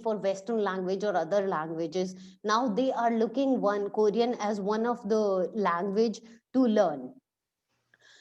for Western language or other languages. Now they are looking one Korean as one of the language to learn.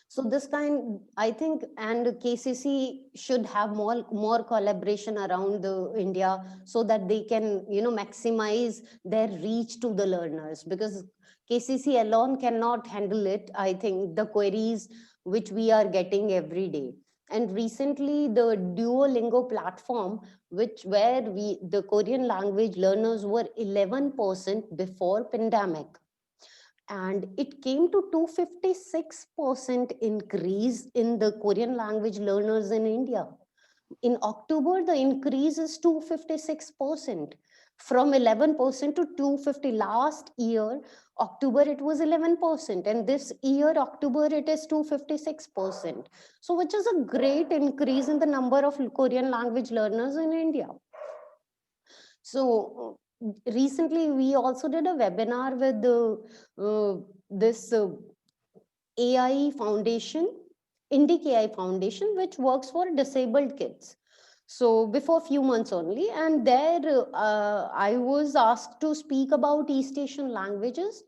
So this kind, I think, and KCC should have more collaboration around the India, so that they can, maximize their reach to the learners, because KCC alone cannot handle it. I think the queries which we are getting every day. And recently, the Duolingo platform, which where the Korean language learners were 11% before pandemic, and it came to 256% increase in the Korean language learners in India. In October, the increase is 256%, from 11% to 250. Last year, October, it was 11%, and this year, October, it is 256%. So, which is a great increase in the number of Korean language learners in India. So recently, we also did a webinar with this AI Foundation, Indic AI Foundation, which works for disabled kids. So before few months only, and there I was asked to speak about East Asian languages,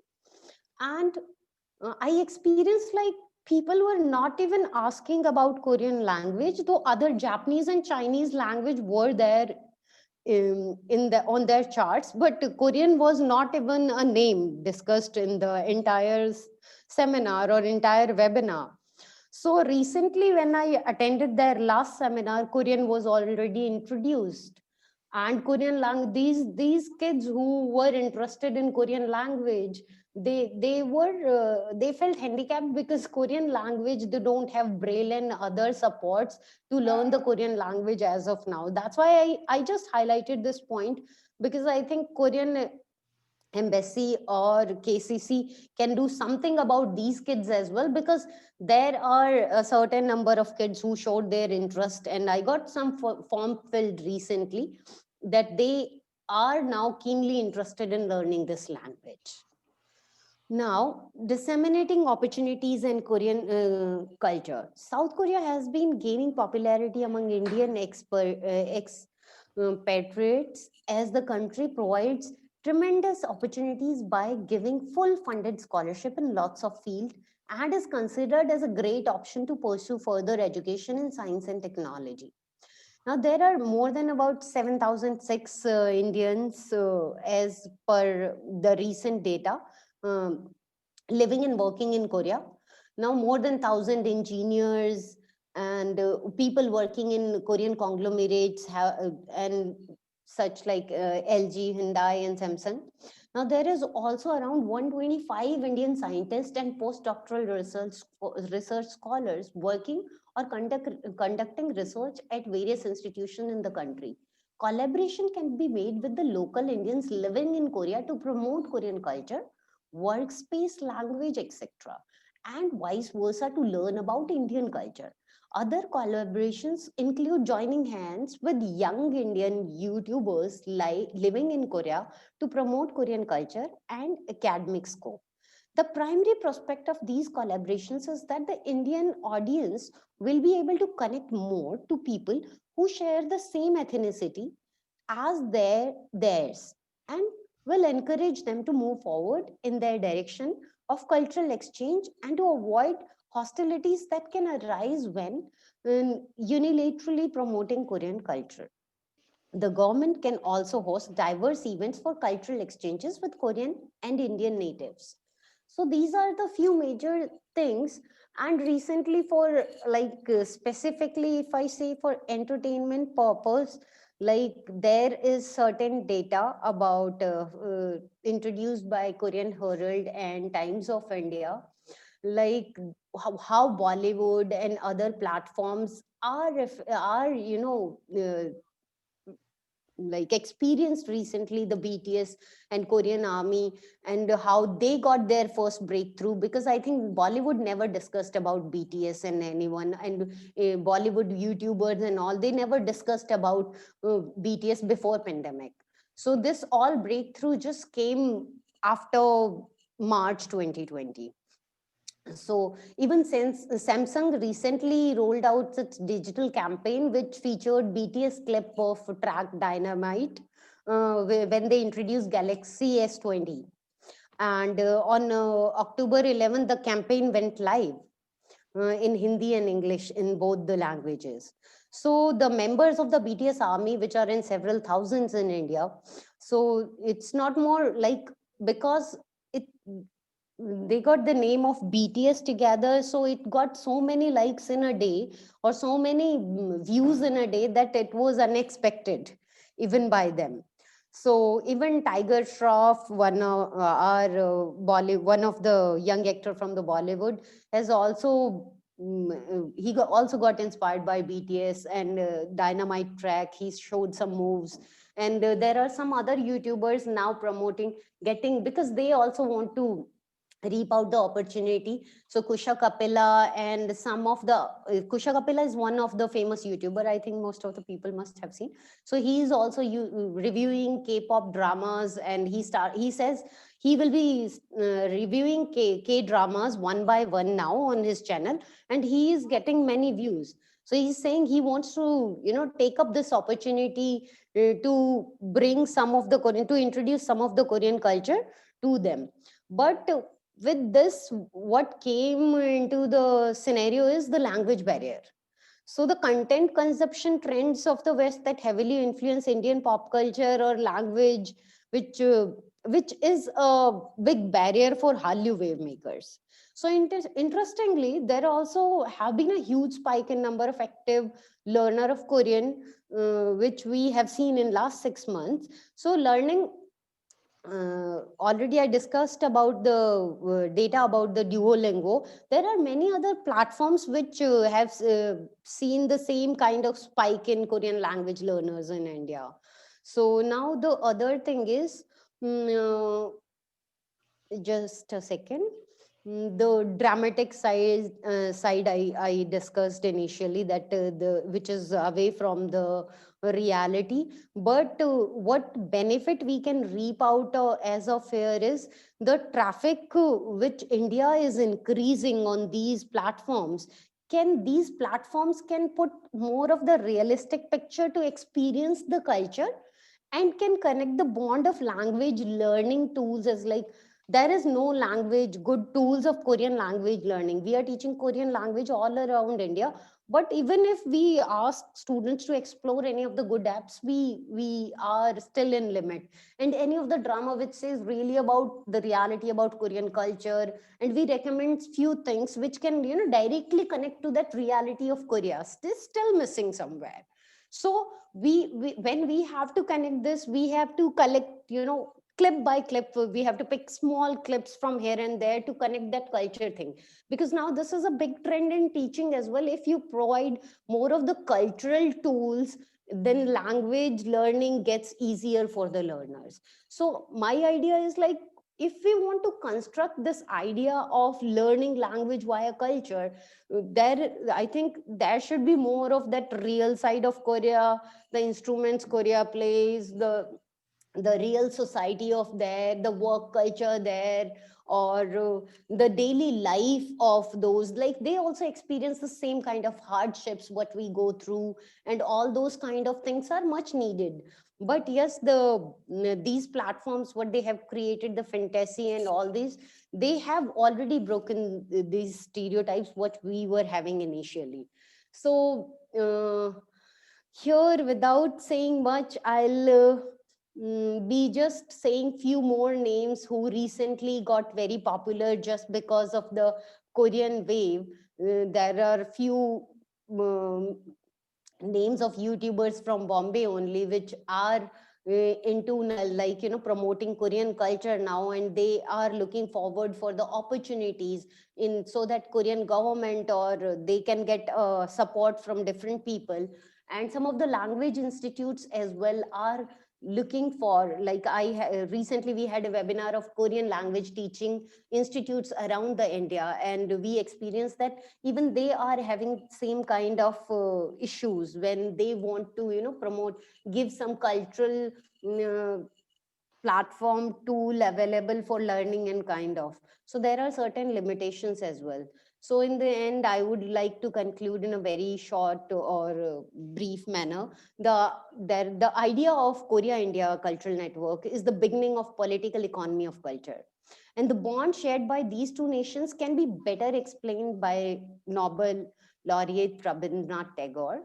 and I experienced like people were not even asking about Korean language, though other Japanese and Chinese language were there in the on their charts, but Korean was not even a name discussed in the entire seminar or entire webinar. So recently, when I attended their last seminar, Korean was already introduced. And Korean language, these kids who were interested in Korean language, they felt handicapped because Korean language, they don't have braille and other supports to learn the Korean language as of now. That's why I just highlighted this point, because I think Korean embassy or KCC can do something about these kids as well, because there are a certain number of kids who showed their interest, and I got some form filled recently that they are now keenly interested in learning this language. Now, disseminating opportunities in Korean culture. South Korea has been gaining popularity among Indian expatriates as the country provides tremendous opportunities by giving full funded scholarship in lots of fields, and is considered as a great option to pursue further education in science and technology. Now, there are more than about 7,006 Indians, as per the recent data, um, living and working in Korea. Now, more than 1,000 engineers and people working in Korean conglomerates and such like LG, Hyundai, and Samsung. Now, there is also around 125 Indian scientists and postdoctoral research scholars working or conducting research at various institutions in the country. Collaboration can be made with the local Indians living in Korea to promote Korean culture, workspace, language, etc., and vice versa to learn about Indian culture. Other collaborations include joining hands with young Indian YouTubers living in Korea to promote Korean culture and academic scope. The primary prospect of these collaborations is that the Indian audience will be able to connect more to people who share the same ethnicity as theirs, and will encourage them to move forward in their direction of cultural exchange, and to avoid hostilities that can arise when unilaterally promoting Korean culture. The government can also host diverse events for cultural exchanges with Korean and Indian natives. So these are the few major things. And recently, for like specifically, if I say for entertainment purpose, like there is certain data about introduced by Korean Herald and Times of India, like how Bollywood and other platforms are like experienced recently the BTS and Korean army, and how they got their first breakthrough, because I think Bollywood never discussed about BTS and anyone, and Bollywood YouTubers and all, they never discussed about BTS before pandemic. So this all breakthrough just came after March 2020. So even since Samsung recently rolled out its digital campaign, which featured BTS clip of track Dynamite, when they introduced Galaxy S20. And on October 11th, the campaign went live in Hindi and English in both the languages. So the members of the BTS army, which are in several thousands in India, so it's not more like, because it they got the name of BTS together, so it got so many likes in a day, or so many views in a day, that it was unexpected even by them. So even Tiger Shroff, one of the young actor from the Bollywood, has also also got inspired by BTS and Dynamite track. He showed some moves, and there are some other YouTubers now promoting, getting, because they also want to reap out the opportunity. So Kusha Kapila and some of the Kusha Kapila is one of the famous YouTuber. I think most of the people must have seen. So he is also reviewing K-pop dramas, and he says he will be reviewing K dramas one by one now on his channel, and he is getting many views. So he's saying he wants to take up this opportunity to bring some of the Korean, to introduce some of the Korean culture to them. But with this, what came into the scenario is the language barrier. So the content consumption trends of the West that heavily influence Indian pop culture or language, which uh, which is a big barrier for Hallyu wave makers. So interestingly, there also have been a huge spike in number of active learner of Korean, which we have seen in last 6 months. So learning, already I discussed about the data about the Duolingo. There are many other platforms which have seen the same kind of spike in Korean language learners in India. So now the other thing is, mm, just a second. The dramatic side I discussed initially, that the which is away from the reality. But what benefit we can reap out as of here is the traffic which India is increasing on these platforms. Can these platforms can put more of the realistic picture to experience the culture, and can connect the bond of language learning tools, as like there is no language good tools of Korean language learning. We are teaching Korean language all around India, but even if we ask students to explore any of the good apps, we are still in limit. And any of the drama which says really about the reality about Korean culture, and we recommend few things which can directly connect to that reality of Korea, is still missing somewhere. So we when we have to connect this, we have to collect clip by clip. We have to pick small clips from here and there to connect that culture thing, because now this is a big trend in teaching as well. If you provide more of the cultural tools, then language learning gets easier for the learners. So my idea is like, if we want to construct this idea of learning language via culture, there I think there should be more of that real side of Korea, the instruments Korea plays, the real society of there, the work culture there, or the daily life of those, like they also experience the same kind of hardships what we go through, and all those kind of things are much needed. But yes, these platforms what they have created, the fantasy and all these, they have already broken these stereotypes what we were having initially. So here, without saying much, I'll be just saying few more names who recently got very popular just because of the Korean wave. There are few um, names of YouTubers from Bombay only, which are into like promoting Korean culture now, and they are looking forward for the opportunities in, so that Korean government or they can get support from different people. And some of the language institutes as well are looking for, like recently we had a webinar of Korean language teaching institutes around the India, and we experienced that even they are having same kind of issues when they want to promote, give some cultural uh, platform tool available for learning and kind of. So there are certain limitations as well. So in the end, I would like to conclude in a very short or brief manner. The idea of Korea-India Cultural Network is the beginning of political economy of culture. And the bond shared by these two nations can be better explained by Nobel laureate Rabindranath Tagore.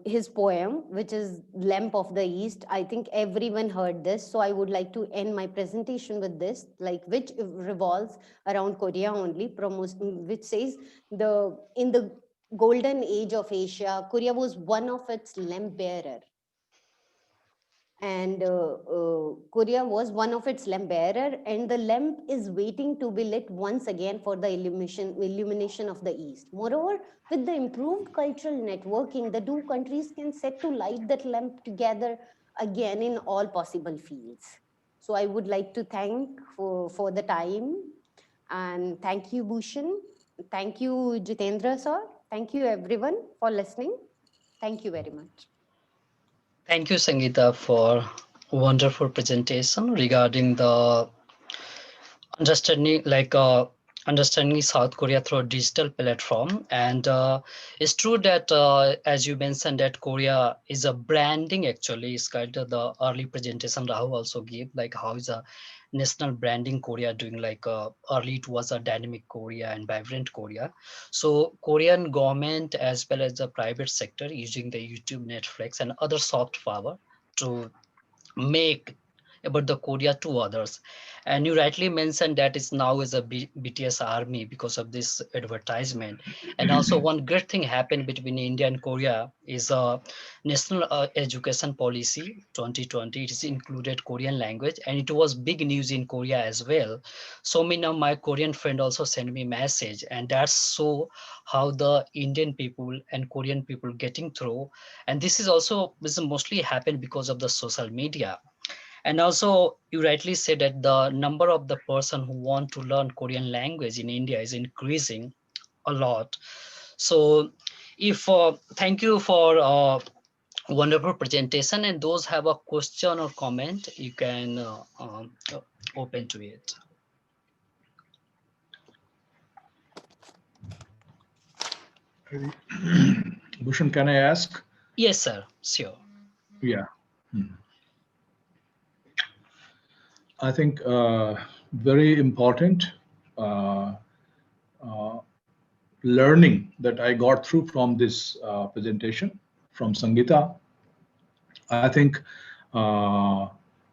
His poem, which is Lamp of the East. I think everyone heard this. So I would like to end my presentation with this, like which revolves around Korea only, which says in the golden age of Asia, Korea was one of its lamp bearer. And Korea was one of its lamp bearer, and the lamp is waiting to be lit once again for the illumination of the East. Moreover, with the improved cultural networking, the two countries can set to light that lamp together again in all possible fields. So I would like to thank for the time, and thank you, Bhushan. Thank you, Jitendra sir. Thank you everyone for listening. Thank you very much. Thank you, Sangeeta, for wonderful presentation regarding the understanding understanding South Korea through a digital platform. And it's true that as you mentioned that Korea is a branding, actually is kind of the early presentation Rahul also gave, like how is a national branding Korea doing, like early it was a dynamic Korea and vibrant Korea. So Korean government as well as the private sector using the YouTube, Netflix and other soft power to make about the Korea to others. And you rightly mentioned that it's now is a BTS army because of this advertisement. And also one great thing happened between India and Korea is a national education policy 2020. It is included Korean language and it was big news in Korea as well. So me now my Korean friend also sent me message, and that's so how the Indian people and Korean people getting through. And this is also this mostly happened because of the social media. And also, you rightly said that the number of the person who want to learn Korean language in India is increasing a lot. So, if thank you for wonderful presentation. And those have a question or comment, you can open to it. Bhushan, can I ask? Yes, sir. Sure. Yeah. I think very important uh, uh, learning that I got through from this presentation from Sangeeta. I think uh,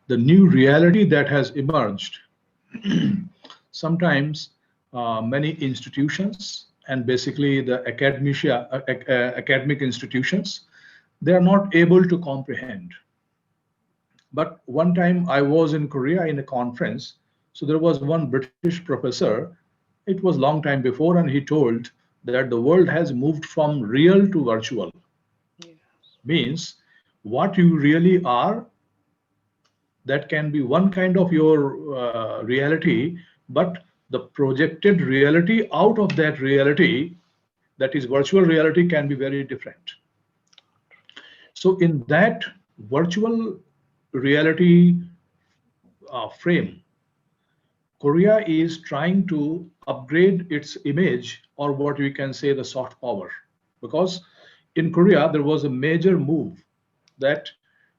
the new reality that has emerged. Sometimes many institutions and basically the academic institutions, they are not able to comprehend. But one time I was in Korea in a conference. So there was one British professor. It was long time before, and he told that the world has moved from real to virtual. Yeah. Means what you really are, that can be one kind of your reality, but the projected reality out of that reality, that is virtual reality, can be very different. So in that virtual reality frame, Korea is trying to upgrade its image, or what we can say the soft power. Because in Korea, there was a major move that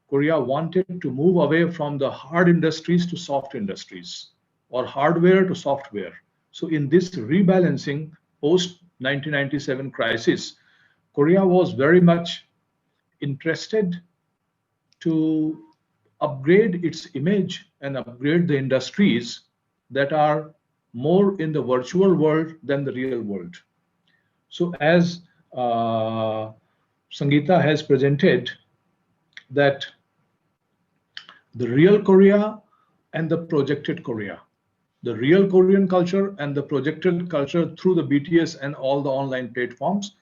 Korea wanted to move away from the hard industries to soft industries, or hardware to software. So in this rebalancing post 1997 crisis, Korea was very much interested to upgrade its image and upgrade the industries that are more in the virtual world than the real world. So as Sangeeta has presented, that the real Korea and the projected Korea, the real Korean culture and the projected culture through the BTS and all the online platforms,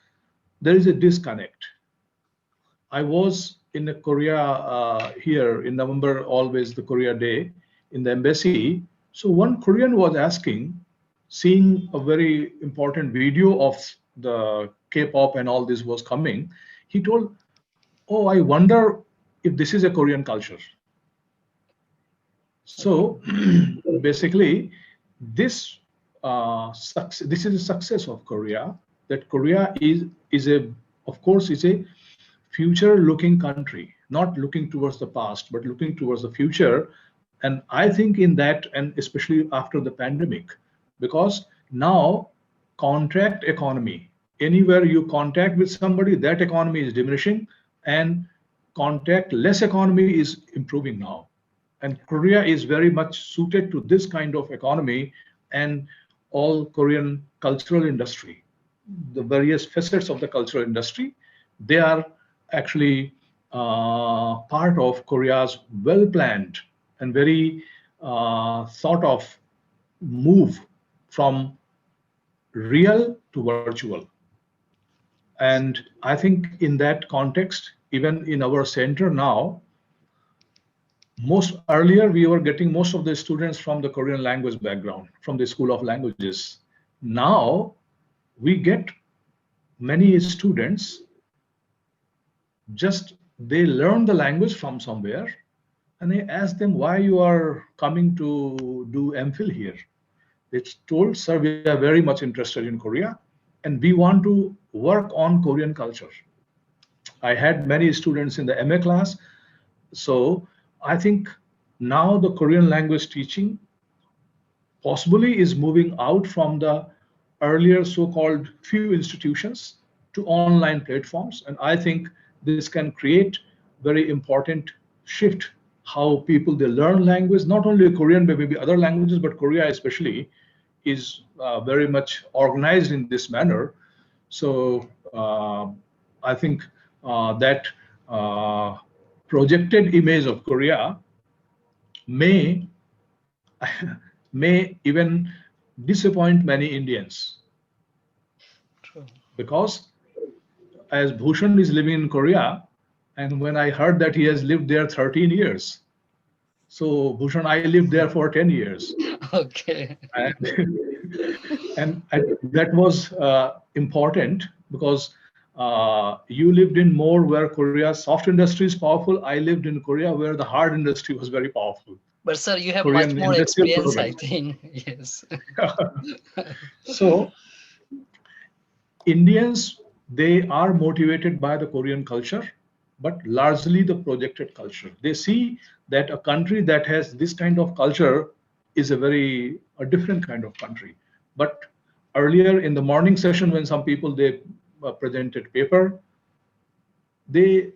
there is a disconnect. I was in Korea here in November, always the Korea Day in the embassy. So one Korean was asking, seeing a very important video of the K-pop and all this was coming. He told, "Oh, I wonder if this is a Korean culture." Okay. So basically, this this is a success of Korea. That Korea is a, of course, is a future-looking country, not looking towards the past, but looking towards the future. And I think in that, and especially after the pandemic, because now contract economy, anywhere you contact with somebody, that economy is diminishing, and contact less economy is improving now. And Korea is very much suited to this kind of economy, and all Korean cultural industry, the various facets of the cultural industry, they are actually part of Korea's well-planned and very thought of move from real to virtual. And I think in that context, even in our center now, most earlier we were getting most of the students from the Korean language background, from the School of Languages. Now we get many students, just they learn the language from somewhere, and I ask them why you are coming to do MPhil here. It's told, sir, we are very much interested in Korea and we want to work on Korean culture. I had many students in the MA class. So I think now the Korean language teaching possibly is moving out from the earlier so-called few institutions to online platforms. And I think this can create very important shift how people they learn language, not only Korean, but maybe other languages, but Korea especially is very much organized in this manner. So I think that projected image of Korea may may even disappoint many Indians, True. because as Bhushan is living in Korea, and when I heard that he has lived there 13 years, so Bhushan, I lived there for 10 years. Okay. And, and that was important because you lived in more where Korea's soft industry is powerful. I lived in Korea where the hard industry was very powerful. But sir, you have much Korean more industrial experience, I products. think. Yes. So Indians, they are motivated by the Korean culture, but largely the projected culture. They see that a country that has this kind of culture is a different kind of country. But earlier in the morning session, when some people they presented paper, they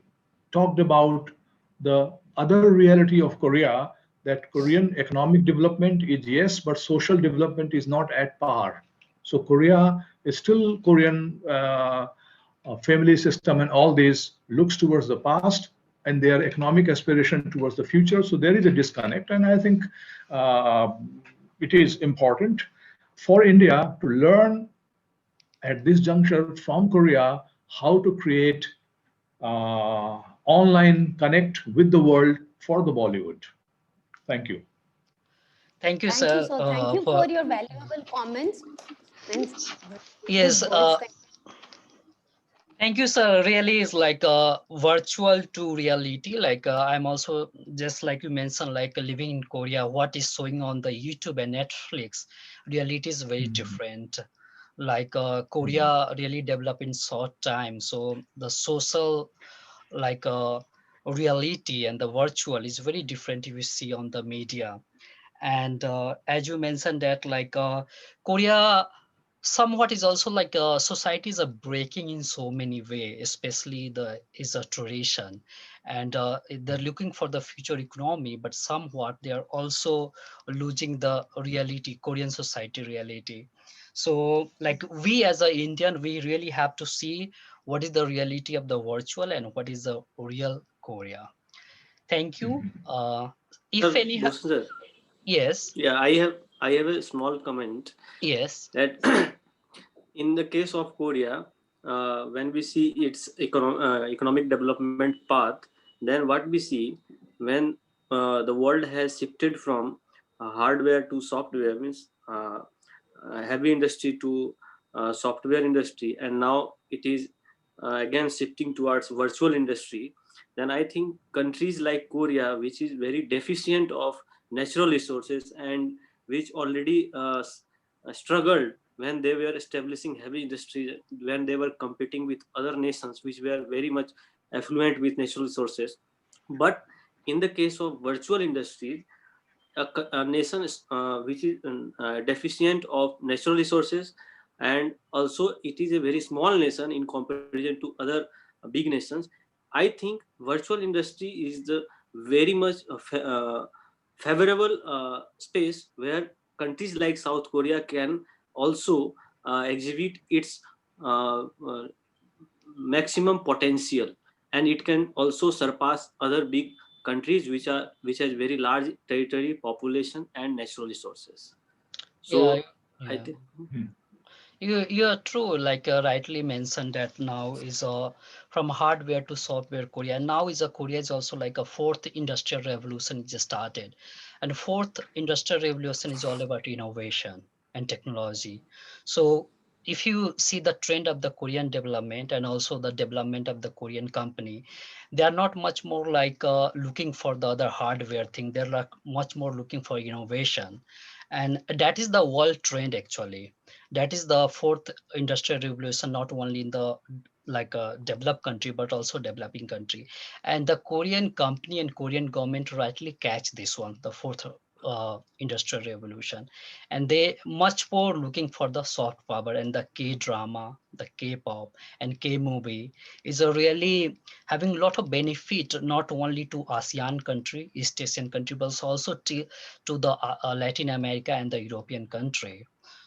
talked about the other reality of Korea, that Korean economic development is yes, but social development is not at par. So Korea is still Korean family system and all this looks towards the past and their economic aspiration towards the future. So there is a disconnect, and I think uh, it is important for India to learn at this juncture from Korea how to create online connect with the world for the Bollywood. Thank you. Thank you, Thank you, sir, sir. Thank you for for your valuable comments. Means yes. beautiful words. Thank you, sir. Really is like a virtual to reality. Like I'm also just like you mentioned, like living in Korea, what is showing on the YouTube and Netflix, reality is very Mhm. different. Like Mhm. Korea really developed in short time. So the social like reality and the virtual is very different if you see on the media. And as you mentioned that like Korea somewhat is also like societies are breaking in so many ways, especially the is a tradition, and they're looking for the future economy, but somewhat they are also losing the reality, Korean society reality. So like we as a Indian, we really have to see what is the reality of the virtual and what is the real Korea. Thank you. Mhm. If Sir, any Bhushan sir, yes, yeah, I have a small comment yes, that in the case of Korea, when we see its economic development path, then what we see when the world has shifted from hardware to software, means heavy industry to software industry, and now it is again shifting towards virtual industry. Then I think countries like Korea, which is very deficient of natural resources and which already struggled when they were establishing heavy industries, when they were competing with other nations which were very much affluent with natural resources. But in the case of virtual industries, a nation which is deficient of natural resources, and also it is a very small nation in comparison to other big nations, I think virtual industry is the very much favorable space where countries like South Korea can also exhibit its uh, maximum potential, and it can also surpass other big countries which has very large territory, population, and natural resources. Yeah, So I yeah. think. You are true, like rightly mentioned that now is from hardware to software Korea. Now is a Korea is also like a fourth industrial revolution just started, and fourth industrial revolution is all about innovation and technology. So if you see the trend of the Korean development and also the development of the Korean company, they are not much more like looking for the other hardware thing. They're like much more looking for innovation, and that is the world trend actually. That is the fourth industrial revolution, not only in the like a developed country but also developing country. And the Korean company and Korean government rightly catch this one, the fourth industrial revolution, and they much more looking for the soft power, and the K drama, the K pop and K movie is a really having a lot of benefit not only to ASEAN country, East Asian country, but also to the Latin America and the European country.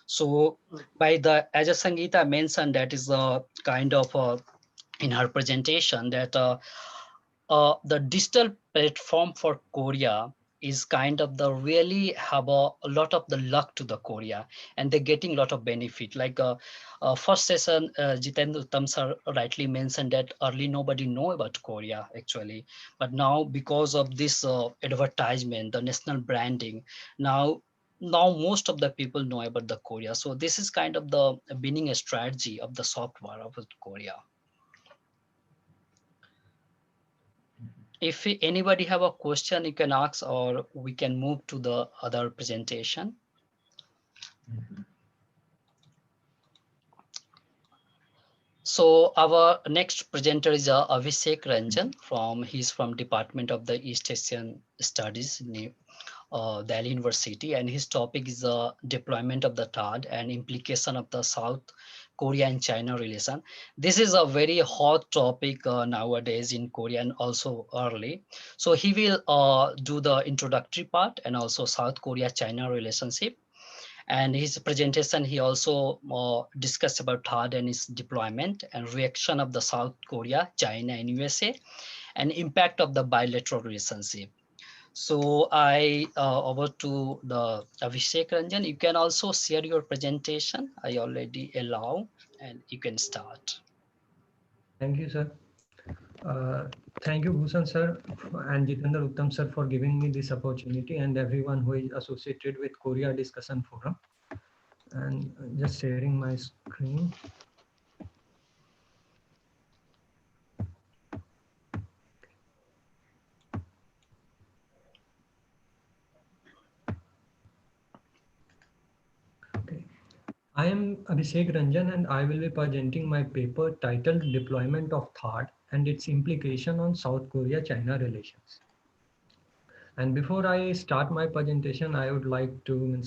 So by the, as a Sangeeta mentioned, that is a kind of in her presentation that the digital platform for Korea is kind of the really have a lot of the luck to the Korea, and they're getting a lot of benefit. Like first session, Jitendra Uttam sir rightly mentioned that early nobody know about Korea actually, but now because of this advertisement, the national branding, now most of the people know about the Korea. So this is kind of the winning strategy of the software of Korea. If anybody have a question, you can ask, or we can move to the other presentation. So our next presenter is Abhishek Ranjan he's from Department of the East Asian Studies, Delhi University, and his topic is the deployment of the THAAD and implication of the South Korea and China relation. This is a very hot topic nowadays in Korea and also early. So he will do the introductory part and also South Korea-China relationship. And his presentation, he also discussed about THAAD and its deployment and reaction of the South Korea, China, and USA, and impact of the bilateral relationship. So I over to the Abhishek Ranjan. You can also share your presentation. I already allow, and you can start. Thank you, sir. Uh, Thank you, Bhushan sir and Jitendra Uttam sir for giving me this opportunity, and everyone who is associated with Korea Discussion Forum. And just sharing my screen. Okay. I am Abhishek Ranjan, and I will be presenting my paper titled Deployment of THAAD and its Implication on South Korea-China Relations. And before I start my presentation, I would like to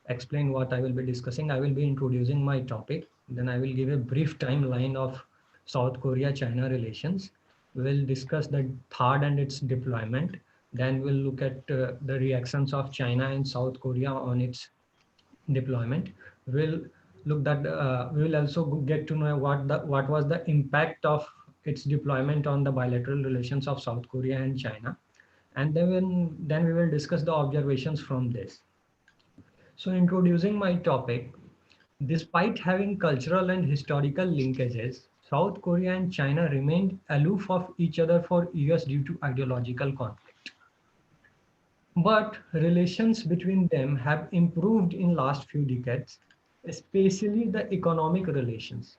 explain what I will be discussing. I will be introducing my topic. Then I will give a brief timeline of South Korea-China relations. We'll discuss the THAAD and its deployment. Then we'll look at the reactions of China and South Korea on its deployment. We'll we will also get to know what was the impact of its deployment on the bilateral relations of South Korea and China, and then we will discuss the observations from this. So introducing my topic, despite having cultural and historical linkages, South Korea and China remained aloof of each other for years due to ideological conflict. But relations between them have improved in last few decades, especially the economic relations.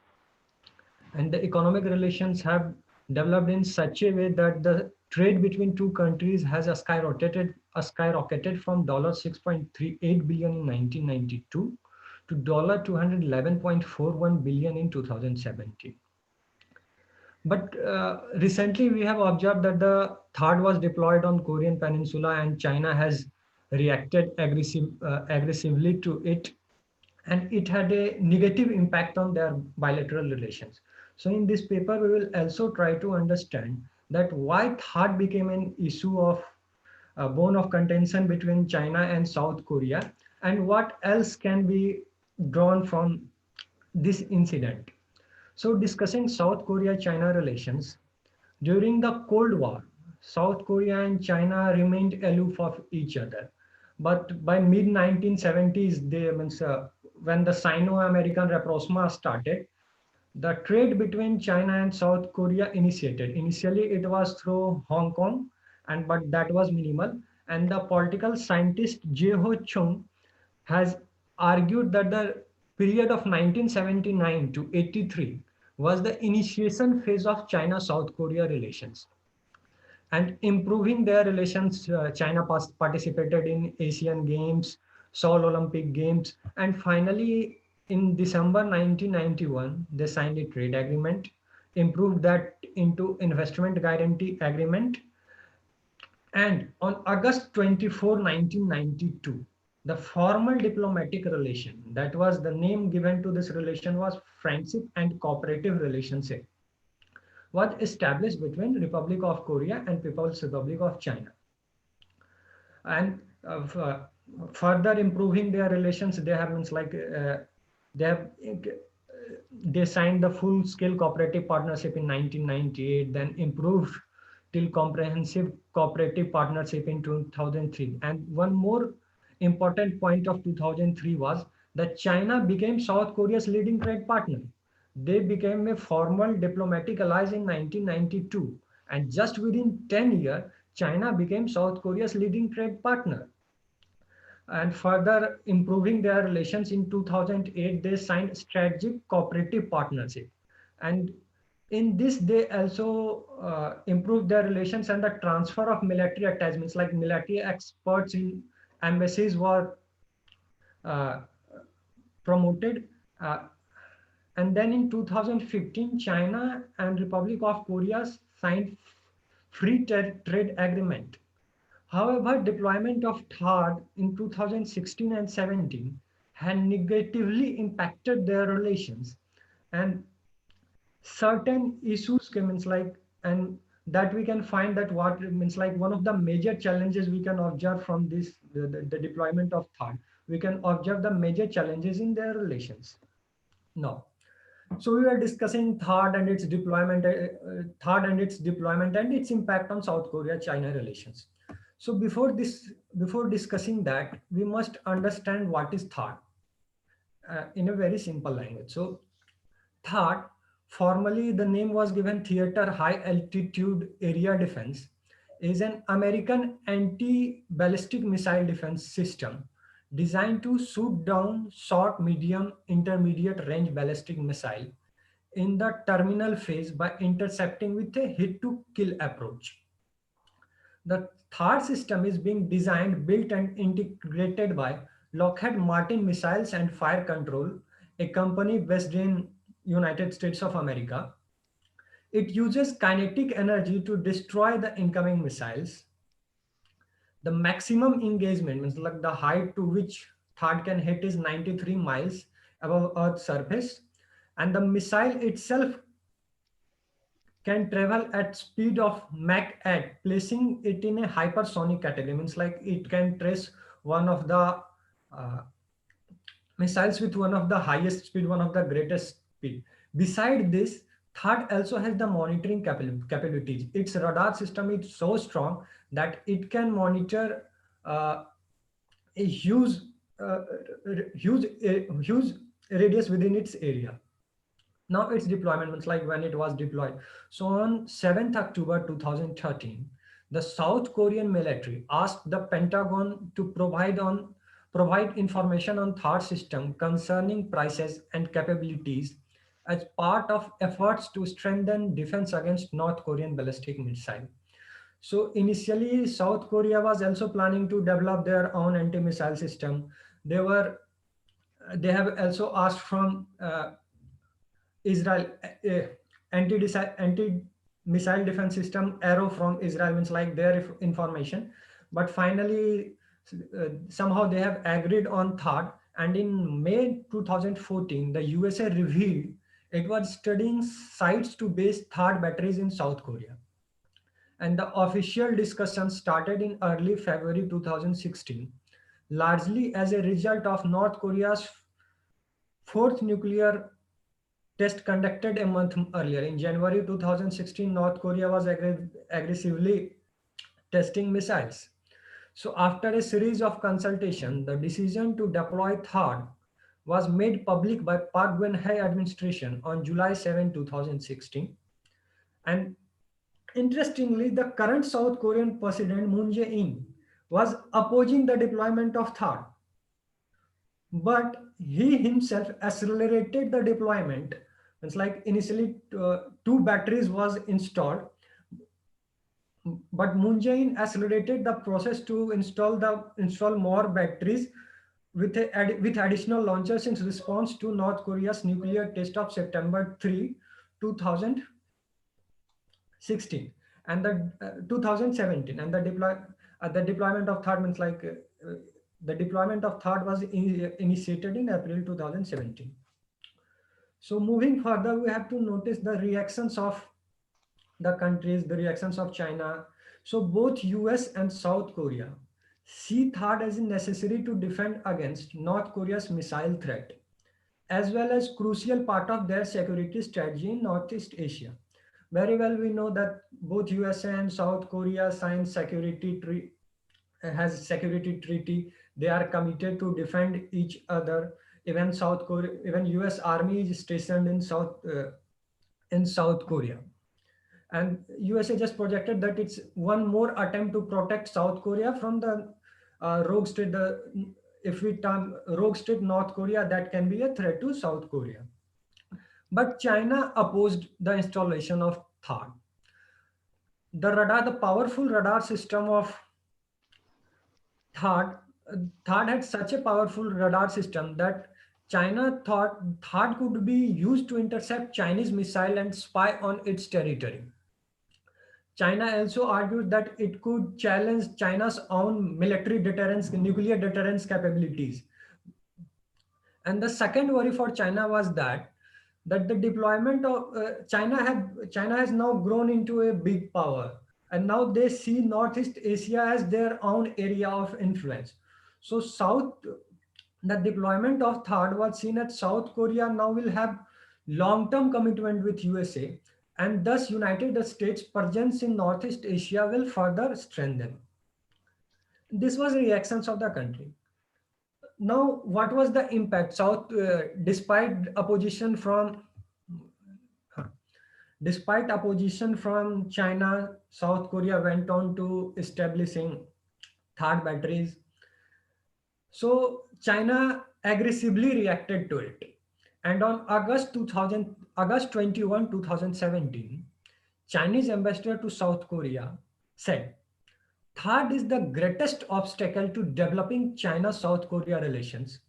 And the economic relations have developed in such a way that the trade between two countries has skyrocketed from $6.38 billion in 1992 to $211.41 billion in 2017. But recently we have observed that the THAAD was deployed on Korean Peninsula and China has reacted aggressively to it, and it had a negative impact on their bilateral relations. So in this paper, we will also try to understand that why THAAD became an issue of a bone of contention between China and South Korea, and what else can be drawn from this incident. So discussing South Korea-China relations, during the Cold War, South Korea and China remained aloof of each other. But by mid 1970s, when the Sino-American rapprochement started, the trade between China and South Korea initiated. Initially, it was through Hong Kong, but that was minimal. And the political scientist Jae Ho Chung has argued that the period of 1979 to 83 was the initiation phase of China-South Korea relations. And improving their relations, China participated in Asian Games, Seoul Olympic Games, and finally in December 1991, they signed a trade agreement, improved that into investment guarantee agreement, and on August 24, 1992, the formal diplomatic relation, that was the name given to this relation, was Friendship and Cooperative Relationship, was established between Republic of Korea and People's Republic of China. And further improving their relations, they have they have they signed the full-scale cooperative partnership in 1998, then improved till comprehensive cooperative partnership in 2003. And one more important point of 2003 was that China became South Korea's leading trade partner. They became a formal diplomatic allies in 1992. And just within 10 years, China became South Korea's leading trade partner. And further improving their relations in 2008, they signed strategic cooperative partnership. And in this, they also improved their relations, and the transfer of military attachments, like military experts in embassies were uh, promoted. And then in 2015, China and Republic of Korea signed free trade agreement. However, deployment of THAAD in 2016 and 17 had negatively impacted their relations, and certain issues came in, and that we can find that what means like one of the major challenges we can observe from this the deployment of THAAD, we can observe the major challenges in their relations. Now, so we are discussing THAAD and its deployment, and its impact on South Korea-China relations. So before discussing that, we must understand what is THAAD in a very simple language. So THAAD, formerly the name was given Theater High Altitude Area Defense, is an American anti-ballistic missile defense system designed to shoot down short, medium, intermediate range ballistic missile in the terminal phase by intercepting with a hit-to-kill approach. The THAAD system is being designed, built, and integrated by Lockheed Martin Missiles and Fire Control, a company based in United States of America. It uses kinetic energy to destroy the incoming missiles. The maximum engagement, means like the height to which THAAD can hit, is 93 miles above Earth's surface, and the missile itself can travel at speed of Mach 8, placing it in a hypersonic category. Means like it can trace one of the missiles with one of the highest speed, one of the greatest speed. Beside this, THAAD also has the monitoring capabilities. Its radar system is so strong that it can monitor a huge radius within its area. Now its deployment, means like when it was deployed. So on 7th October 2013, the South Korean military asked the Pentagon to provide information on THAAD system concerning prices and capabilities as part of efforts to strengthen defense against North Korean ballistic missile. So initially, South Korea was also planning to develop their own anti-missile system. They were they have also asked from Israel anti-missile defense system Arrow from Israel, means like their information. But finally, somehow they have agreed on THAAD. And in May 2014, the USA revealed it was studying sites to base THAAD batteries in South Korea. And the official discussion started in early February 2016, largely as a result of North Korea's fourth nuclear test conducted a month earlier. In January 2016, North Korea was aggressively testing missiles. So after a series of consultation, the decision to deploy THAAD was made public by Park Geun-hye administration on July 7, 2016. And interestingly, the current South Korean President Moon Jae-in was opposing the deployment of THAAD, but he himself accelerated the deployment. It's like initially two batteries was installed, but Moon Jae-in accelerated the process to install more batteries with additional launchers in response to North Korea's nuclear test of September 3, 2016, and the 2017, and the deployment of THAAD, means like the deployment of THAAD was initiated in April 2017. So moving further, we have to notice the reactions of the countries, the reactions of China. So both US and South Korea see THAAD as necessary to defend against North Korea's missile threat, as well as crucial part of their security strategy in Northeast Asia. Very well, we know that both USA and South Korea signed has security treaty. They are committed to defend each other. Even US Army is stationed in South Korea. And USA just projected that it's one more attempt to protect South Korea from the rogue state. If we term rogue state North Korea, that can be a threat to South Korea. But China opposed the installation of THAAD. The powerful radar system of THAAD had such a powerful radar system that China thought THAAD could be used to intercept Chinese missile and spy on its territory. China also argued that it could challenge China's own military deterrence, nuclear deterrence capabilities. And the second worry for China was that the deployment of China has now grown into a big power, and now they see Northeast Asia as their own area of influence. So the deployment of THAAD was seen that South Korea now will have long-term commitment with USA, and thus United States presence in Northeast Asia will further strengthen. This was reactions of the country. Now, what was the impact? Despite opposition from China, South Korea went on to establishing THAAD batteries. So China aggressively reacted to it. And on August 21, 2017, Chinese ambassador to South Korea said, THAAD is the greatest obstacle to developing China-South Korea relations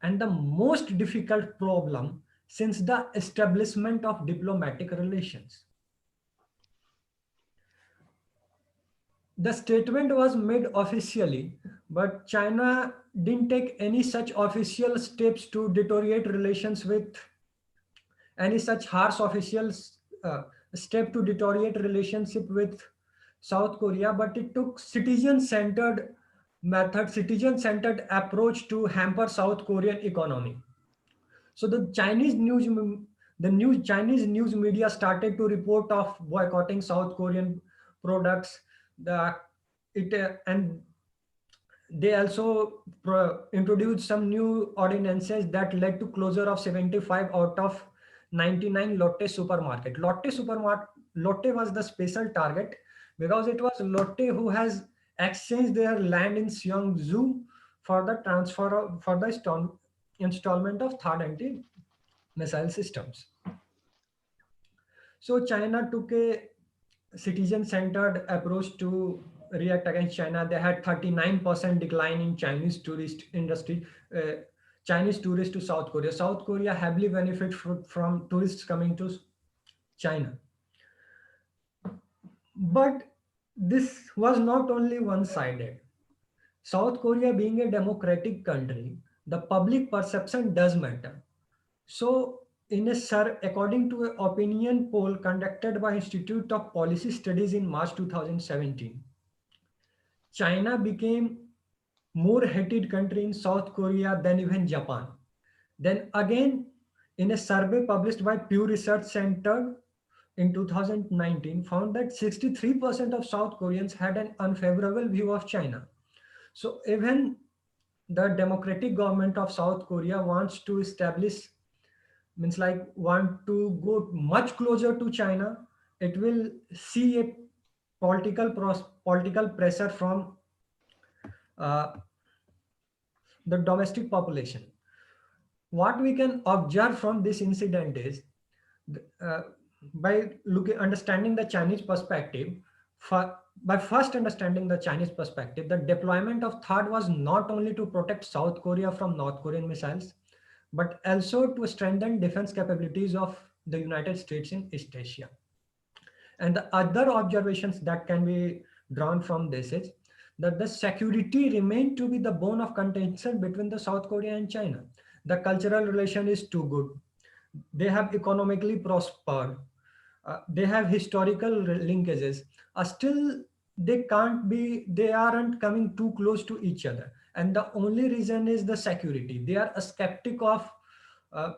and the most difficult problem since the establishment of diplomatic relations. The statement was made officially, but China didn't take any such official steps to deteriorate relations with any such harsh official step to deteriorate relationship with South Korea, but it took citizen-centered approach to hamper South Korean economy. So the Chinese news media started to report of boycotting South Korean products. And they also introduced some new ordinances that led to closure of 75 out of 99 Lotte supermarket. Lotte was the special target because it was Lotte who has exchanged their land in Seongju for the installment of THAAD anti-missile systems. So China took a citizen-centered approach to react against China. They had 39% decline in Chinese tourist industry. Chinese tourists to South Korea. South Korea heavily benefit from tourists coming to China. But this was not only one-sided. South Korea being a democratic country, the public perception does matter. So, according to an opinion poll conducted by Institute of Policy Studies in March 2017, China became more hated country in South Korea than even Japan. Then again, in a survey published by Pew Research Center in 2019, found that 63% of South Koreans had an unfavorable view of China. So even the democratic government of South Korea wants to establish, means like want to go much closer to China, it will see a political pressure from uh, the domestic population. What we can observe from this incident is, uh, by understanding the Chinese perspective, by first understanding the Chinese perspective, the deployment of THAAD was not only to protect South Korea from North Korean missiles, but also to strengthen defense capabilities of the United States in East Asia. And the other observations that can be drawn from this is that the security remained to be the bone of contention between the South Korea and China. The cultural relation is too good. They have economically prospered. They have historical linkages. Still, they aren't coming too close to each other. And the only reason is the security. Uh,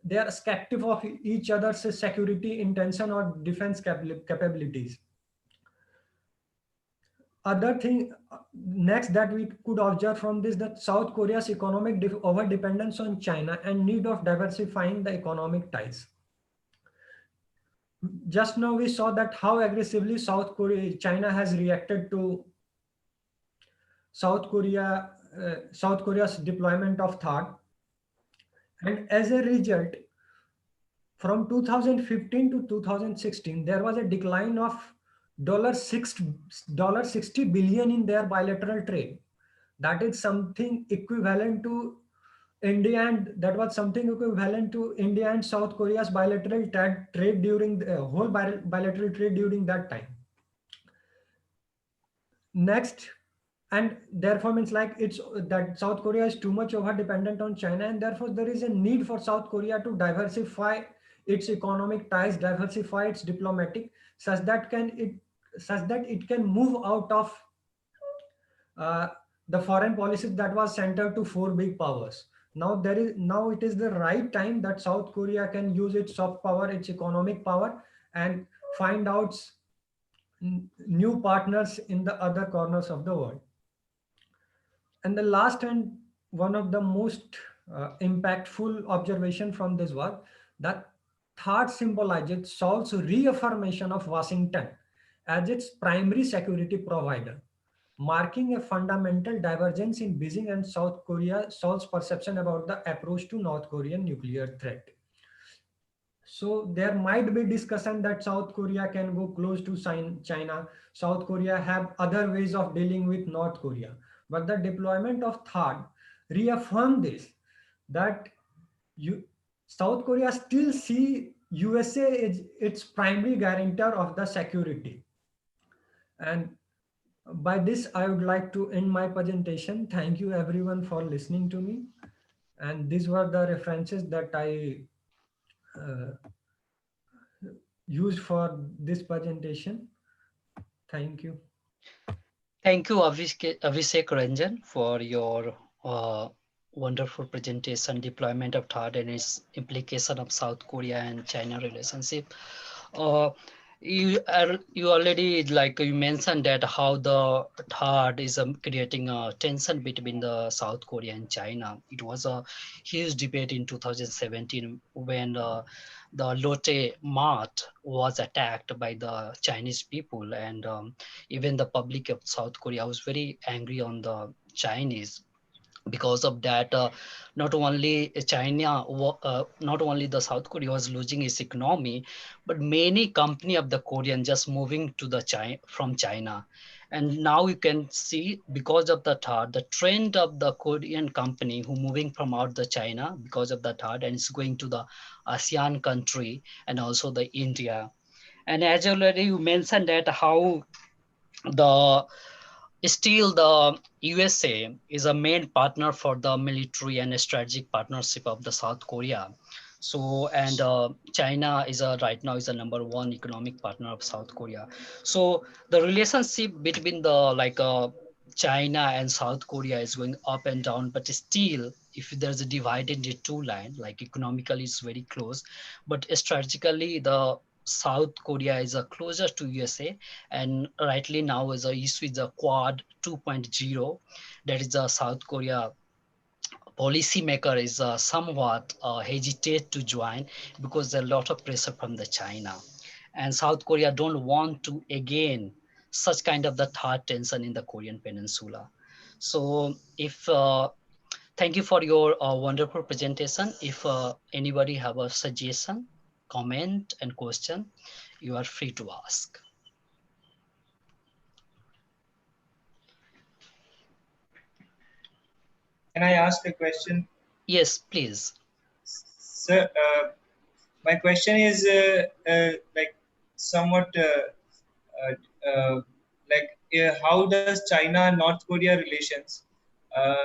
they are skeptic of each other's security intention or defense capabilities. Other thing next that we could observe from this, that South Korea's economic over dependence on China and need of diversifying the economic ties. Just now we saw that how aggressively China has reacted to South Korea's deployment of THAAD. And as a result, from 2015 to 2016, there was a decline of $60 billion in their bilateral trade. That is something equivalent to India, and that was something equivalent to India and South Korea's bilateral trade during the whole bilateral trade during that time. Next, and therefore means like it's that South Korea is too much over dependent on China, and therefore there is a need for South Korea to diversify its economic ties, diversify its diplomatic, such that it can move out of uh, the foreign policies that was centered to four big powers. Now it is the right time that South Korea can use its soft power, its economic power, and find out new partners in the other corners of the world. And the last and one of the most impactful observation from this was that THAAD symbolizes Seoul's reaffirmation of Washington as its primary security provider, marking a fundamental divergence in Beijing and Seoul's perception about the approach to North Korean nuclear threat. So there might be discussion that South Korea can go close to China. South Korea have other ways of dealing with North Korea. But the deployment of THAAD reaffirmed this, that South Korea still see USA as its primary guarantor of the security. And by this, I would like to end my presentation. Thank you everyone for listening to me. And these were the references that I used for this presentation. Thank you. Thank you, Abhishek Ranjan, for your wonderful presentation, deployment of THAAD and its implication of South Korea and China relationship. You already, like you mentioned, that how the THAAD is creating a tension between the South Korea and China. It was a huge debate in 2017 when the Lotte Mart was attacked by the Chinese people, and even the public of South Korea was very angry on the Chinese. Because of that, not only not only the South Korea was losing its economy, but many company of the Korean just moving to the from China, And now you can see, because of the third, the trend of the Korean company who moving from out the China because of the third, and it's going to the ASEAN country and also the India. And as already you mentioned that how the still the USA is a main partner for the military and strategic partnership of the South Korea. So and China is a right now is a number one economic partner of South Korea. So the relationship between the like China and South Korea is going up and down, but still, if there's a divide into two line, like economically it's very close, but strategically the South Korea is closer to USA, and rightly now is a issue is a Quad 2.0, that is the South Korea policymaker is somewhat hesitate to join because there are a lot of pressure from the China, and South Korea don't want to again such kind of the third tension in the Korean Peninsula. So if thank you for your wonderful presentation. If anybody have a suggestion, comment and question, you are free to ask. Can I ask a question? Yes, please. Sir, my question is like somewhat like how does China North Korea relations uh,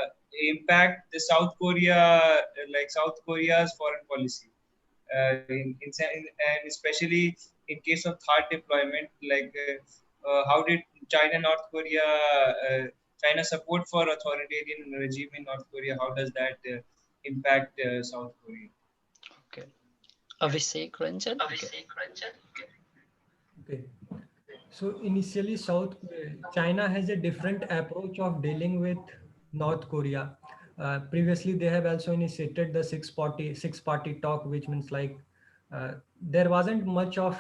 impact the South Korea, like South Korea's foreign policy, and especially in case of third deployment, like how did China North Korea China support for authoritarian regime in North Korea? How does that impact South Korea? Okay. Abhishek, Ranjan. Okay. Okay. So initially, China has a different approach of dealing with North Korea. Previously, they have also initiated the six party talk, which means like there wasn't much of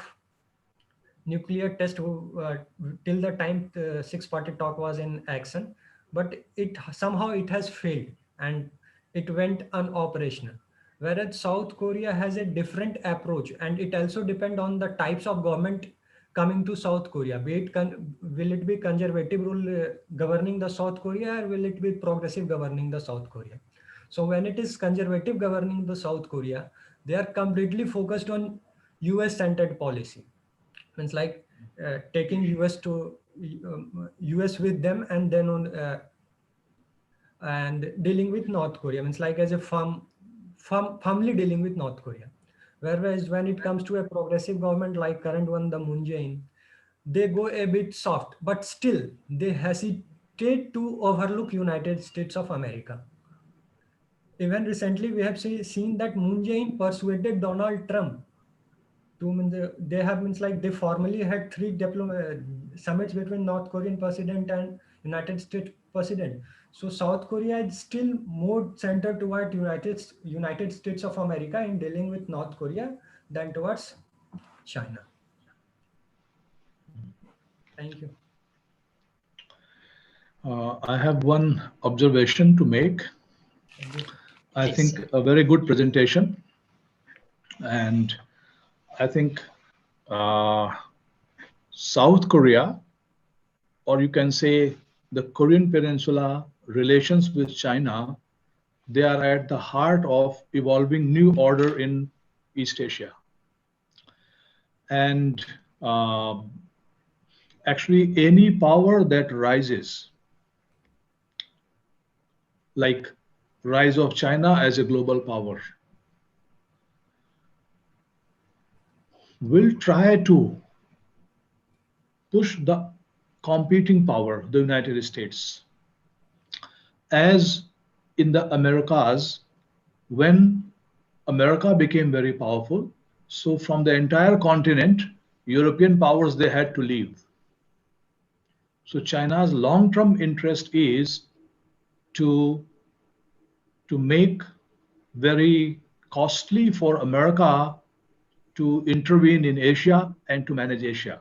nuclear test till the time the six-party talk was in action, but it somehow it has failed and it went unoperational. Whereas South Korea has a different approach, and it also depend on the types of government coming to South Korea. Be it will it be conservative rule governing the South Korea, or will it be progressive governing the South Korea? So when it is conservative governing the South Korea, they are completely focused on US centered policy. Means like taking US to US with them, and then on and dealing with North Korea, means like as a firmly dealing with North Korea. Whereas when it comes to a progressive government like current one, the Moon Jae-in, they go a bit soft, but still they hesitate to overlook United States of America. Even recently, we have seen that Moon Jae-in persuaded Donald Trump to mean they have means like they formally had three summits between North Korean president and United States president. So South Korea is still more centered toward United States of America in dealing with North Korea than towards China. Thank you. I have one observation to make. I Please, think sir. a very good presentation, and I think uh, South Korea, or you can say the Korean Peninsula relations with China, they are at the heart of evolving new order in East Asia. And actually, any power that rises, like rise of China as a global power, will try to push the competing power, the United States. As in the Americas, when America became very powerful, so from the entire continent, European powers, they had to leave. So China's long-term interest is to make very costly for America to intervene in Asia and to manage Asia.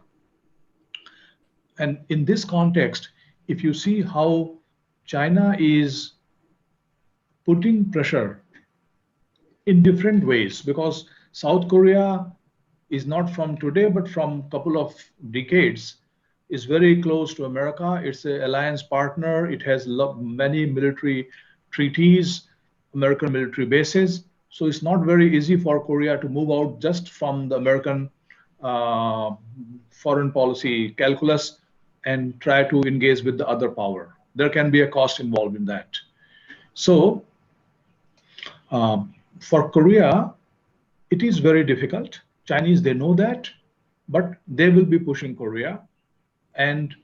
And in this context, if you see how China is putting pressure in different ways, because South Korea is not from today, but from couple of decades, is very close to America. It's an alliance partner. It has many military treaties, American military bases. So it's not very easy for Korea to move out just from the American uh, foreign policy calculus and try to engage with the other power. There can be a cost involved in that. So for Korea, it is very difficult. Chinese, they know that, but they will be pushing Korea, and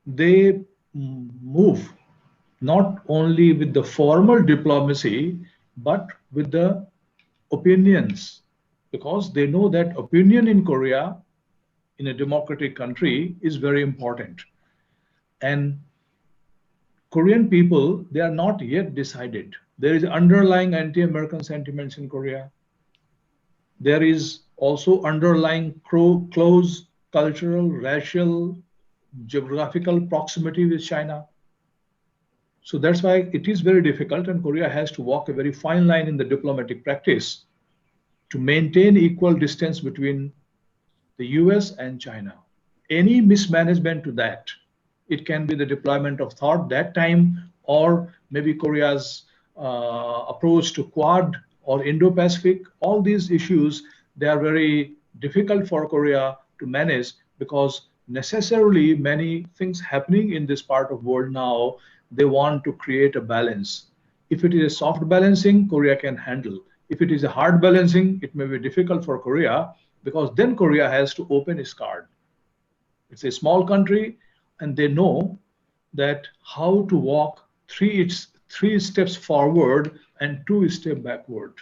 they move not only with the formal diplomacy, but with the opinions, because they know that opinion in Korea, in a democratic country, is very important. And Korean people, they are not yet decided. There is underlying anti-American sentiments in Korea. There is also underlying close cultural, racial, geographical proximity with China. So that's why it is very difficult, and Korea has to walk a very fine line in the diplomatic practice to maintain equal distance between the US and China. Any mismanagement to that, it can be the deployment of thought that time, or maybe Korea's approach to Quad or Indo-Pacific, all these issues, they are very difficult for Korea to manage, because necessarily many things happening in this part of world now, they want to create a balance. If it is a soft balancing, Korea can handle. If it is a hard balancing, it may be difficult for Korea, because then Korea has to open its card. It's a small country, and they know that how to walk three steps forward and 2 steps backward.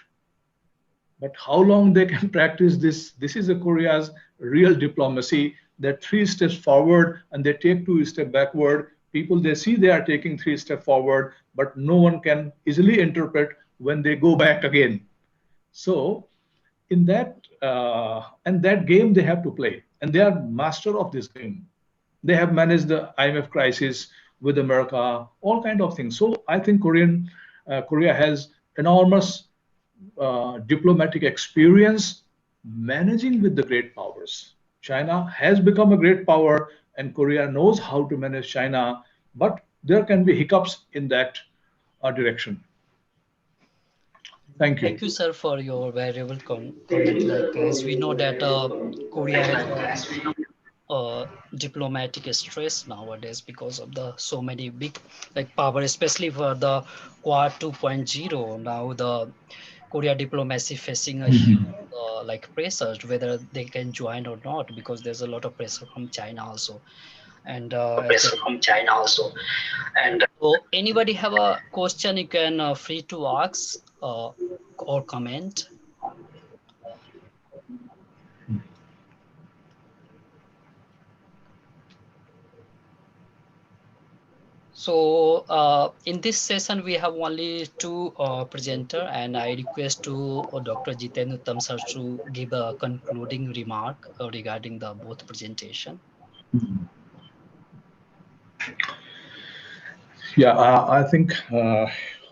But how long they can practice this? This is a Korea's real diplomacy, that 3 steps forward and they take 2 steps backward. People, they see they are taking 3 steps forward, but no one can easily interpret when they go back again. So in that and that game they have to play, and they are master of this game. They have managed the IMF crisis with America, all kind of things. So I think Korea has enormous diplomatic experience managing with the great powers. China has become a great power, and Korea knows how to manage China, but there can be hiccups in that direction. Thank you. Thank you, sir, for your valuable comment. Like, as we know that Korea has diplomatic stress nowadays because of the so many big like power, especially for the Quad 2.0. Now the Korea diplomacy facing a huge like pressure whether they can join or not, because there's a lot of pressure from China also. And so anybody have a question, you can free to ask or comment. So in this session, we have only two presenter, and I request to Dr. Jiten Uttam sir to give a concluding remark regarding the both presentation. Yeah, I think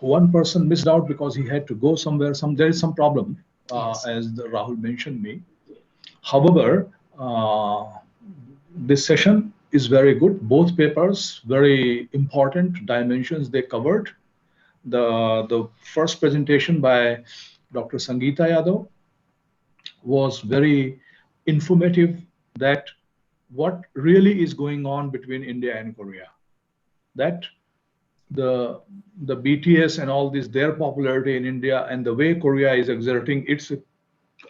one person missed out because he had to go somewhere. There is some problem, Yes. as Rahul mentioned me. However, this session is very good. Both papers, very important dimensions they covered. The first presentation by Dr. Sangeeta Yadav was very informative, that what really is going on between India and Korea. That the BTS and all this, their popularity in India, and the way Korea is exerting its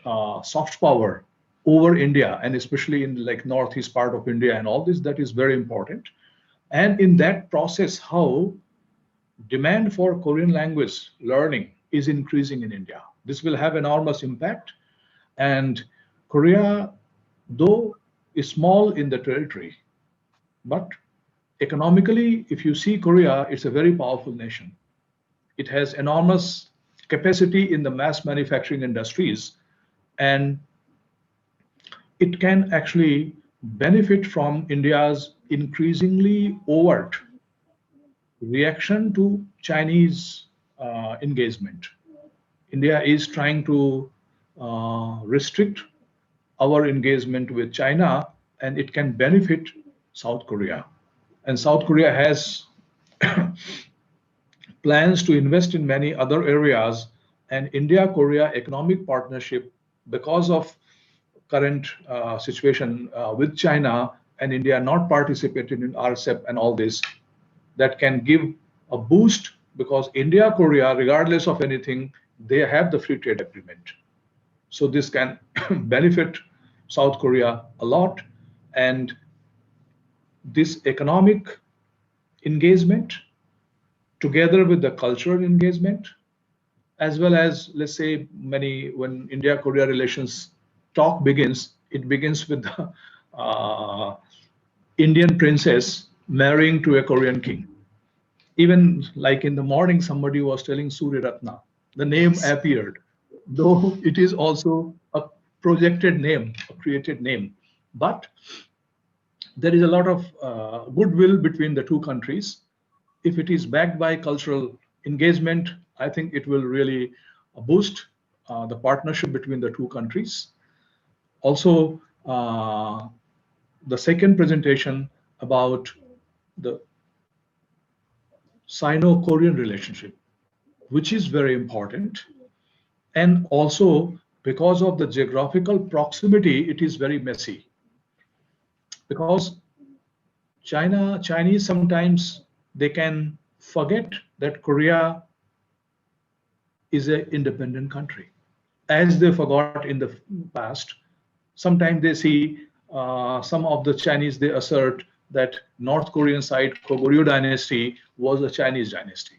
soft power over India, and especially in like northeast part of India and all this, that is very important. And in that process, how demand for Korean language learning is increasing in India. This will have enormous impact. And Korea, though is small in the territory, but economically, if you see Korea, it's a very powerful nation. It has enormous capacity in the mass manufacturing industries, and it can actually benefit from India's increasingly overt reaction to Chinese engagement. India is trying to restrict our engagement with China and it can benefit South Korea. And South Korea has plans to invest in many other areas, and India-Korea economic partnership, because of current situation with China and India not participating in RCEP and all this, that can give a boost, because India, Korea, regardless of anything, they have the free trade agreement. So this can benefit South Korea a lot. And this economic engagement, together with the cultural engagement, as well as, let's say, when India-Korea relations talk begins, it begins with the Indian princess marrying to a Korean king. Even like in the morning, somebody was telling Surya Ratna, the name Yes. appeared, though it is also a projected name, a created name. But there is a lot of goodwill between the two countries. If it is backed by cultural engagement, I think it will really boost the partnership between the two countries. Also, the second presentation about the Sino-Korean relationship, which is very important. And also, because of the geographical proximity, it is very messy. Because Chinese sometimes they can forget that Korea is an independent country, as they forgot in the past. Sometimes they see some of the Chinese, they assert that North Korean side Goryeo dynasty was a Chinese dynasty.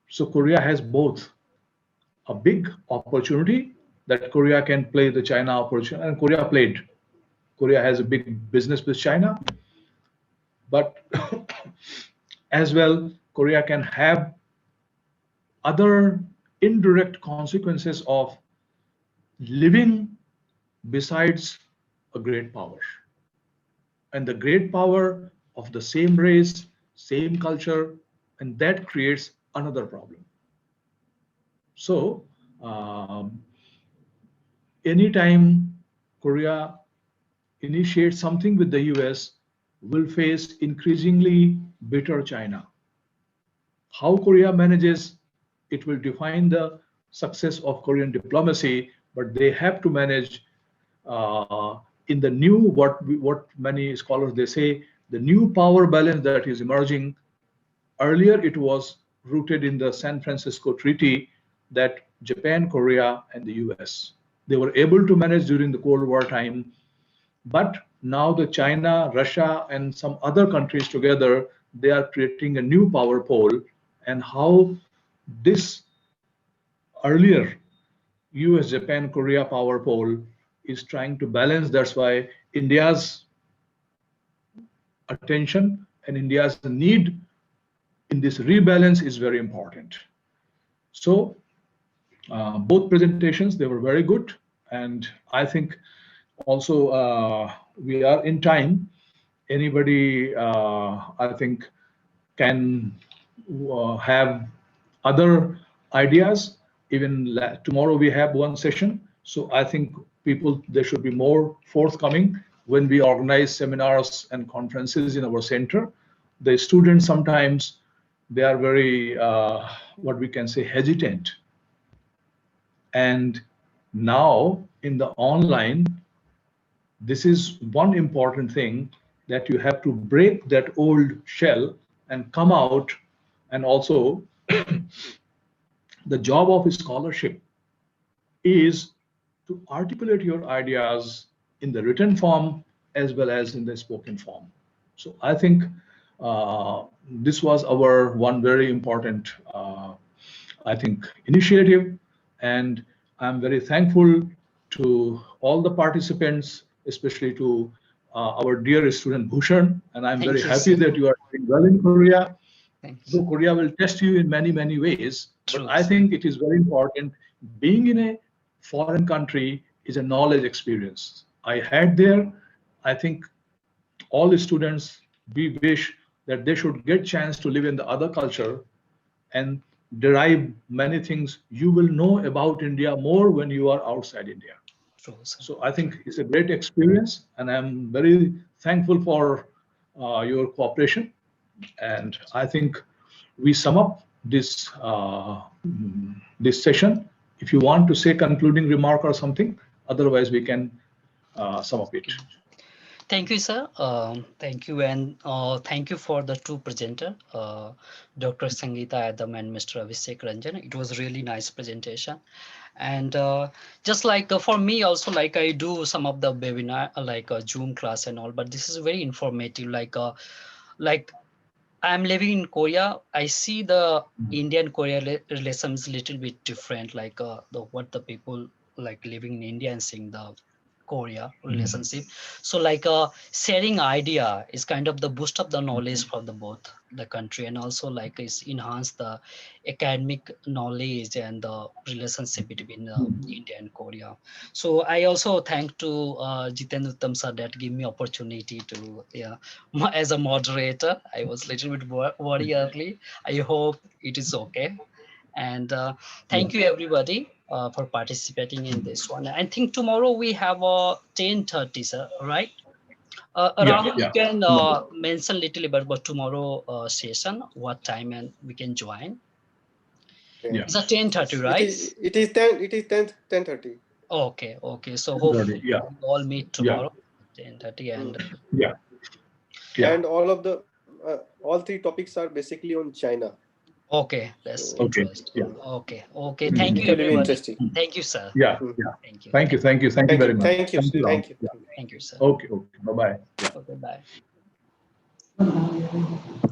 So Korea has both a big opportunity that Korea can play the China opportunity, and Korea played. Korea has a big business with China, but as well, Korea can have other indirect consequences of living besides a great power. And the great power of the same race, same culture, and that creates another problem. So, anytime Korea initiates something with the US, will face increasingly bitter China. How Korea manages, it will define the success of Korean diplomacy, but they have to manage in the new, what many scholars they say, the new power balance that is emerging. Earlier it was rooted in the San Francisco Treaty that Japan, Korea, and the US, they were able to manage during the Cold War time. But now the China, Russia, and some other countries together, they are creating a new power pole. And how this earlier US, Japan, Korea power pole is trying to balance. That's why India's attention and India's need in this rebalance is very important. So both presentations, they were very good. And I think also we are in time. Anybody, I think, can have other ideas. Even tomorrow we have one session. So I think people, they should be more forthcoming when we organize seminars and conferences in our center. The students sometimes, they are very, what we can say, hesitant. And now in the online, this is one important thing, that you have to break that old shell and come out. And also the job of a scholarship is to articulate your ideas in the written form as well as in the spoken form. So I think this was our one very important, I think, initiative. And I'm very thankful to all the participants, especially to our dear student Bhushan. And I'm Thank very you, happy sir. that you are doing well in Korea. Thank you. So Korea will test you in many, many ways. True, But I sir. think it is very important. Being in a foreign country is a knowledge experience. I had there. I think all the students, we wish that they should get chance to live in the other culture and derive many things. You will know about India more when you are outside India. True, sir. So I think it's a great experience, and I'm very thankful for your cooperation. And I think we sum up this session. If you want to say concluding remark or something, otherwise we can sum up it. Thank you, sir. Thank you, and thank you for the two presenter, Dr. Sangeeta Yadav and Mr. Abhishek Ranjan. It was really nice presentation. And just like for me also, like I do some of the webinar, like a Zoom class and all, but this is very informative. Like I'm living in Korea. I see the Indian Korea relations little bit different, like the what the people like living in India and seeing the Korea relationship. So like sharing idea is kind of the boost of the knowledge for the both the country, and also like is enhance the academic knowledge and the relationship between India and Korea. So I also thank to Jiten Uttam sir that give me opportunity to as a moderator. I was a little bit worried early. I hope it is okay. And thank you everybody for participating in this one. I think tomorrow we have 10:30, sir, right? Rahul, you can mention little about tomorrow session, what time and we can join. Yeah. It's a 10:30, right? It is 10:30. Okay. So hopefully we all meet tomorrow 10:30 and And all three topics are basically on China. okay, that's So, interesting. Okay. Thank you it will be everybody. interesting. Thank you, sir. Thank you very much. Thank you, Thank you, sir. Okay, bye bye. Okay, bye.